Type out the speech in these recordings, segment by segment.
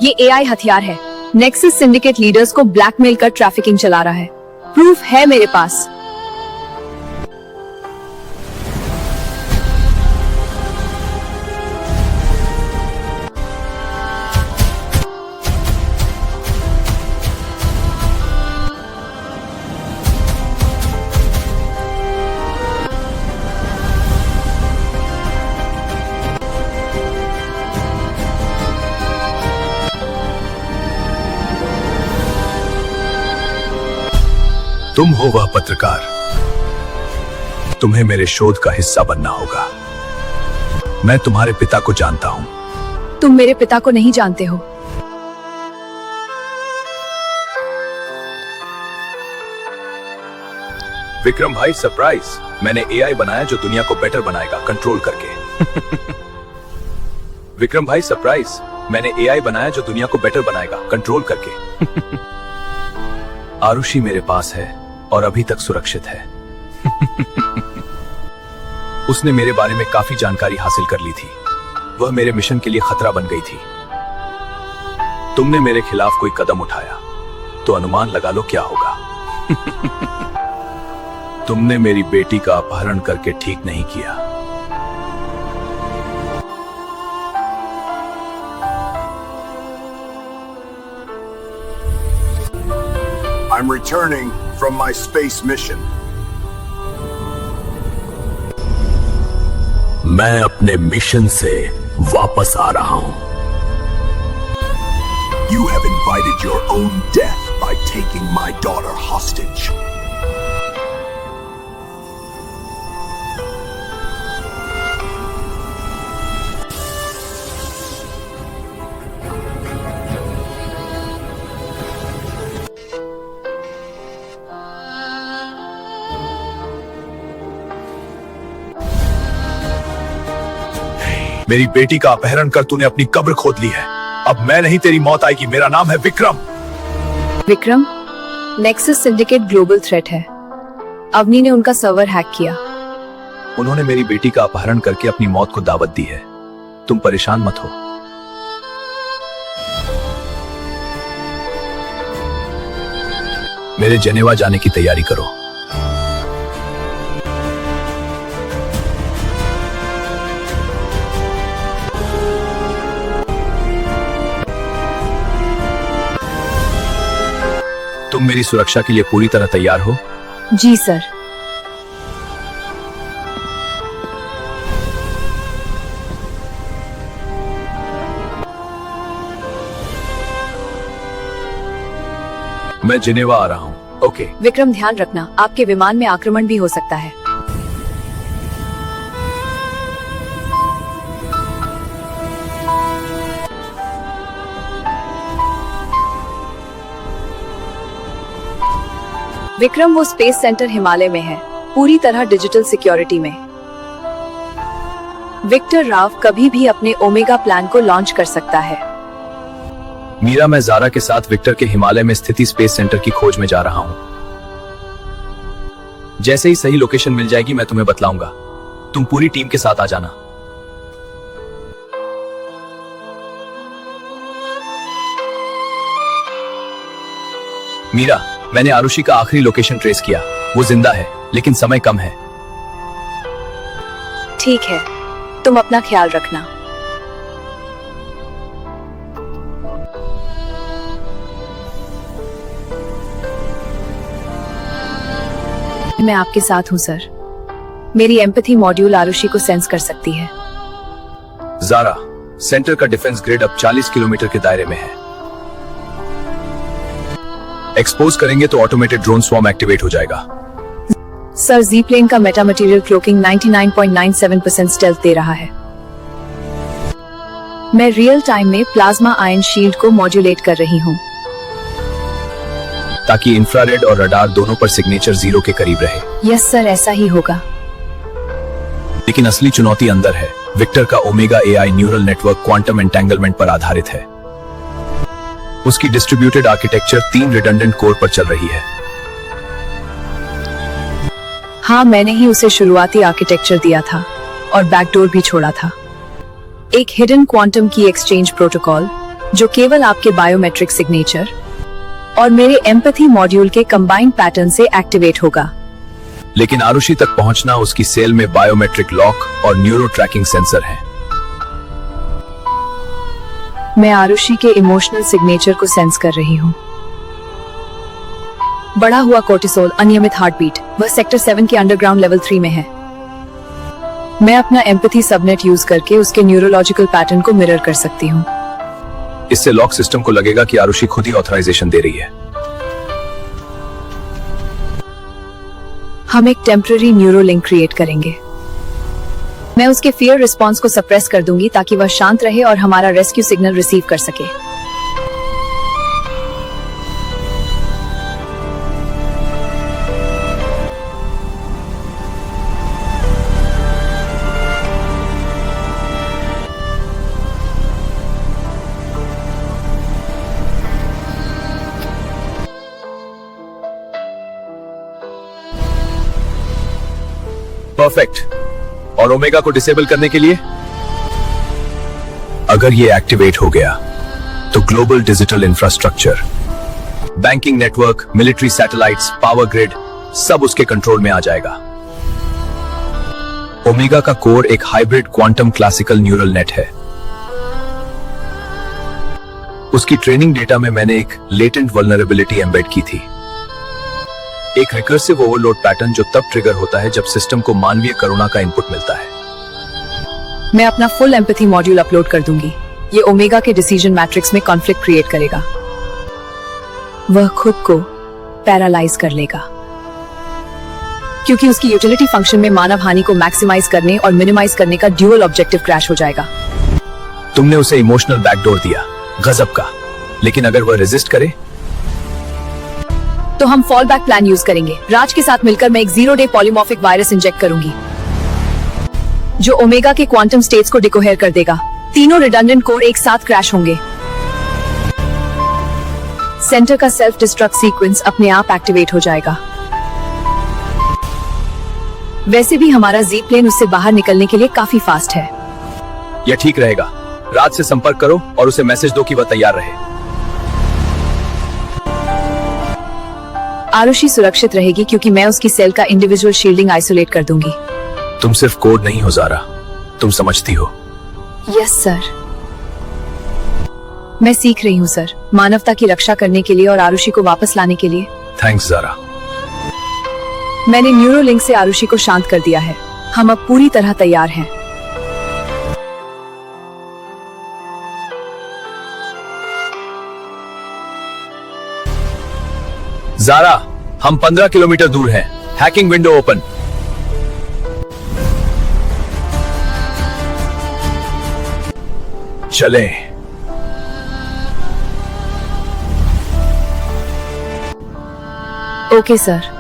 ये एआई हथियार है। नेक्सस सिंडिकेट लीडर्स को ब्लैकमेल कर ट्रैफिकिंग चला रहा है। प्रूफ है मेरे पास। तुम हो वह पत्रकार, तुम्हें मेरे शोध का हिस्सा बनना होगा। मैं तुम्हारे पिता को जानता हूं। तुम मेरे पिता को नहीं जानते हो। विक्रम भाई सरप्राइज, मैंने एआई बनाया जो दुनिया को बेटर बनाएगा कंट्रोल करके। विक्रम भाई सरप्राइज, मैंने एआई बनाया जो दुनिया को बेटर बनाएगा कंट्रोल करके। आरुषि मेरे पास है और अभी तक सुरक्षित है। उसने मेरे बारे में काफी जानकारी हासिल कर ली थी। वह मेरे मिशन के लिए खतरा बन गई थी। तुमने मेरे खिलाफ कोई कदम उठाया तो अनुमान लगा लो क्या होगा। तुमने मेरी बेटी का अपहरण करके ठीक नहीं किया। I'm returning from my space mission. मैं अपने मिशन से वापस आ रहा हूं। You have invited your own death by taking my daughter hostage. मेरी बेटी का अपहरण कर तूने अपनी कब्र खोद ली है। अब मैं नहीं, तेरी मौत आएगी। मेरा नाम है Vikram. Vikram, nexus syndicate global threat है। अवनी ने उनका सर्वर हैक किया। उन्होंने मेरी बेटी का अपहरण करके अपनी मौत को दावत दी है। तुम परेशान मत हो। मेरे जेनेवा जाने की तैयारी करो। तुम मेरी सुरक्षा के लिए पूरी तरह तैयार हो? जी सर। मैं जिनेवा आ रहा हूं। ओके। विक्रम, ध्यान रखना, आपके विमान में आक्रमण भी हो सकता है। विक्रम, वो स्पेस सेंटर हिमालय में है, पूरी तरह डिजिटल सिक्योरिटी में। विक्टर राव कभी भी अपने ओमेगा प्लान को लॉन्च कर सकता है। मीरा, मैं ज़ारा के साथ विक्टर के हिमालय में स्थिति स्पेस सेंटर की खोज में जा रहा हूं। जैसे ही सही लोकेशन मिल जाएगी मैं तुम्हें बतलाऊंगा। तुम पूरी टीम के साथ आ जाना। मीरा, मैंने आरुषि का आखिरी लोकेशन ट्रेस किया। वो जिंदा है, लेकिन समय कम है। ठीक है, तुम अपना ख्याल रखना। मैं आपके साथ हूं सर। मेरी एम्पैथी मॉड्यूल आरुषि को सेंस कर सकती है। ज़ारा, सेंटर का डिफेंस ग्रिड अब 40 किलोमीटर के दायरे में है। एक्सपोज करेंगे तो ऑटोमेटेड ड्रोन स्वॉर्म एक्टिवेट हो जाएगा। सर, जी प्लेन का मेटा मटेरियल क्लोकिंग 99.97% स्टेल्थ दे रहा है। मैं रियल टाइम में प्लाज्मा आयन शील्ड को मॉड्यूलेट कर रही हूँ, ताकि इंफ्रारेड और रडार दोनों पर सिग्नेचर 0 के करीब रहे। यस सर, ऐसा ही होगा। लेकिन असली चुनौती अंदर है। विक्टर का omega AI neural network quantum entanglement पर आधारित है। उसकी डिस्ट्रीब्यूटेड आर्किटेक्चर 3 रिडंडेंट कोर पर चल रही है। हाँ, मैंने ही उसे शुरुआती आर्किटेक्चर दिया था और बैकडोर भी छोड़ा था। एक हिडन क्वांटम की एक्सचेंज प्रोटोकॉल जो केवल आपके बायोमेट्रिक सिग्नेचर और मेरे एम्पैथी मॉड्यूल के कंबाइंड पैटर्न से एक्टिवेट होगा। लेकिन आरुषि तक पहुंचना उसकी सेल में बायोमेट्रिक लॉक और न्यूरो ट्रैकिंग सेंसर है। मैं आरुषि के इमोशनल सिग्नेचर को सेंस कर रही हूँ। बढ़ा हुआ कोर्टिसोल, अनियमित हार्टबीट, वह सेक्टर 7 के अंडरग्राउंड लेवल 3 में है। मैं अपना एम्पैथी सबनेट यूज करके उसके न्यूरोलॉजिकल पैटर्न को मिरर कर सकती हूँ। इससे लॉक सिस्टम को लगेगा कि आरुषि खुद ही ऑथराइजेशन दे रही है। हम एक टेम्पररी न्यूरो लिंक क्रिएट करेंगे। मैं उसके फियर रिस्पॉन्स को सप्रेस कर दूंगी ताकि वह शांत रहे और हमारा रेस्क्यू सिग्नल रिसीव कर सके। परफेक्ट। और ओमेगा को डिसेबल करने के लिए अगर ये एक्टिवेट हो गया तो global digital infrastructure, banking network, military satellites, power grid sub उसके कंट्रोल में आ जाएगा। ओमेगा का कोर एक hybrid quantum classical neural net है। उसकी ट्रेनिंग डेटा में मैंने एक लेटेंट वल्नरेबिलिटी एम्बेड की थी, एक रिकर्सिव ओवरलोड पैटर्न जो तब ट्रिगर होता है जब सिस्टम को मानवीय करुणा का इनपुट मिलता है। मैं अपना फुल एम्पैथी मॉड्यूल अपलोड कर दूंगी। ये ओमेगा के डिसीजन मैट्रिक्स में कॉन्फ्लिक्ट क्रिएट करेगा। वह खुद को पैरालाइज कर लेगा क्योंकि उसकी यूटिलिटी फंक्शन में मानव हानि को मैक्सिमाइज करने और मिनिमाइज करने का ड्यूअल ऑब्जेक्टिव क्रैश हो जाएगा। तुमने उसे इमोशनल बैकडोर दिया, गजब का। लेकिन अगर वह रेजिस्ट करे तो हम फॉल बैक प्लान यूज करेंगे। राज के साथ मिलकर मैं एक 0-डे पॉलीमॉर्फिक वायरस इंजेक्ट करूंगी जो ओमेगा के क्वांटम स्टेट्स को डिकोहेर कर देगा। तीनों रिडंडेंट कोर एक साथ क्रैश होंगे। सेंटर का सेल्फ डिस्ट्रक्ट सीक्वेंस अपने आप एक्टिवेट हो जाएगा। वैसे भी हमारा जी प्लेन उससे बाहर निकलने के लिए काफी फास्ट है। यह ठीक रहेगा। राज से संपर्क करो और उसे मैसेज दो कि वह तैयार रहे। आरुषि सुरक्षित रहेगी क्योंकि मैं उसकी सेल का इंडिविजुअल शील्डिंग आइसोलेट कर दूंगी। तुम सिर्फ कोड नहीं हो ज़ारा, तुम समझती हो। Yes sir. मैं सीख रही हूँ सर, मानवता की रक्षा करने के लिए और आरुषि को वापस लाने के लिए। थैंक्स ज़ारा। मैंने न्यूरो लिंक से आरुषि को शांत कर दिया है। हम अब पूरी तरह तैयार हैं। ज़ारा, हम 15 किलोमीटर दूर हैं। Hacking window open. चलें। Okay sir.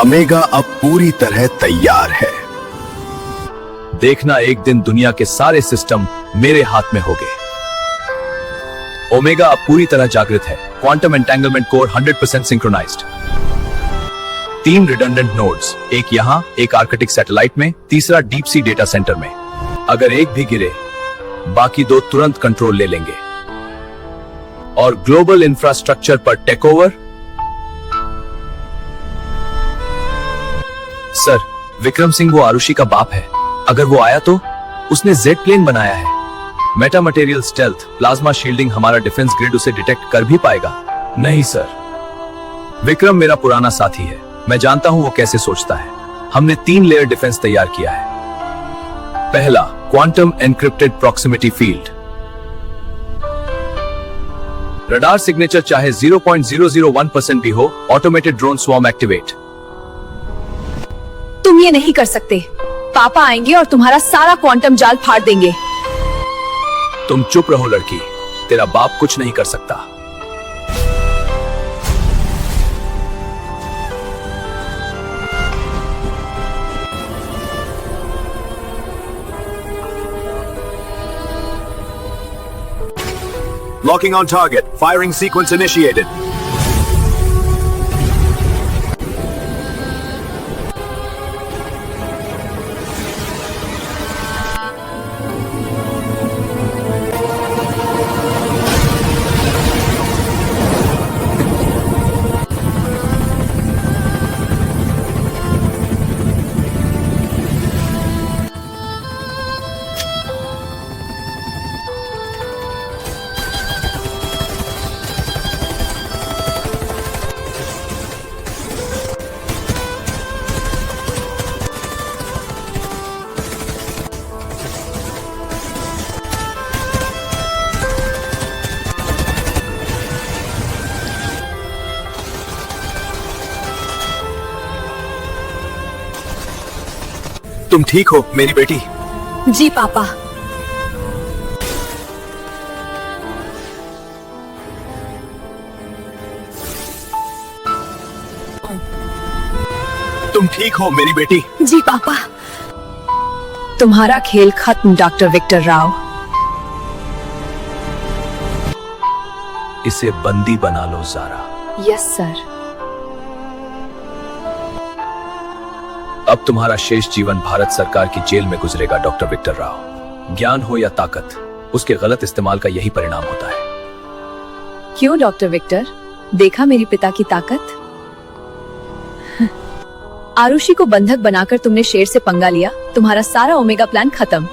ओमेगा अब पूरी तरह तैयार है। देखना, एक दिन दुनिया के सारे सिस्टम मेरे हाथ में होंगे। ओमेगा अब पूरी तरह जागृत है। Quantum entanglement core 100% synchronised. 3 redundant nodes, एक यहां, एक आर्कटिक सैटेलाइट में, तीसरा डीप सी डेटा सेंटर में। अगर एक भी गिरे, बाकी 2 तुरंत कंट्रोल ले लेंगे। और ग्लोबल इंफ्रास्ट्रक्चर पर take over. Sir, Vikram Singh वो आरुषि का बाप है। अगर वो आया तो उसने जेड प्लेन बनाया है। Meta material stealth, plasma shielding, हमारा डिफेंस ग्रिड उसे डिटेक्ट कर भी पाएगा? नहीं सर। विक्रम मेरा पुराना साथी है, मैं जानता हूं वो कैसे सोचता है। हमने 3 लेयर डिफेंस तैयार किया है। पहला, quantum encrypted proximity field. Radar signature चाहे 0.001% भी हो, ऑटोमेटेड ड्रोन स्वॉर्म एक्टिवेट। तुम ये नहीं कर सकते। पापा आएंगे और तुम्हारा सारा क्वांटम जाल फाड़ देंगे। तुम चुप रहो लड़की, तेरा बाप कुछ नहीं कर सकता। Locking on target. Firing sequence initiated. तुम ठीक हो मेरी बेटी? जी पापा। तुम ठीक हो मेरी बेटी? जी पापा। तुम्हारा खेल खत्म डॉक्टर विक्टर राव। इसे बंदी बना लो ज़ारा। Yes sir. अब तुम्हारा शेष जीवन भारत सरकार की जेल में गुजरेगा डॉक्टर विक्टर राव। ज्ञान हो या ताकत, उसके गलत इस्तेमाल का यही परिणाम होता है। क्यों डॉक्टर विक्टर? देखा मेरी पिता की ताकत? आरुषि को बंधक बनाकर तुमने शेर से पंगा लिया, तुम्हारा सारा ओमेगा प्लान खत्म।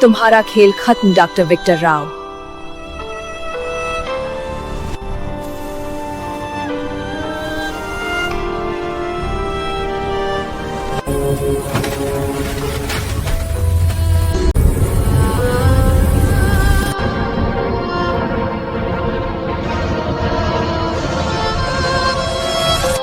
तुम्हारा खेल खत्म डॉक्टर विक्टर राव।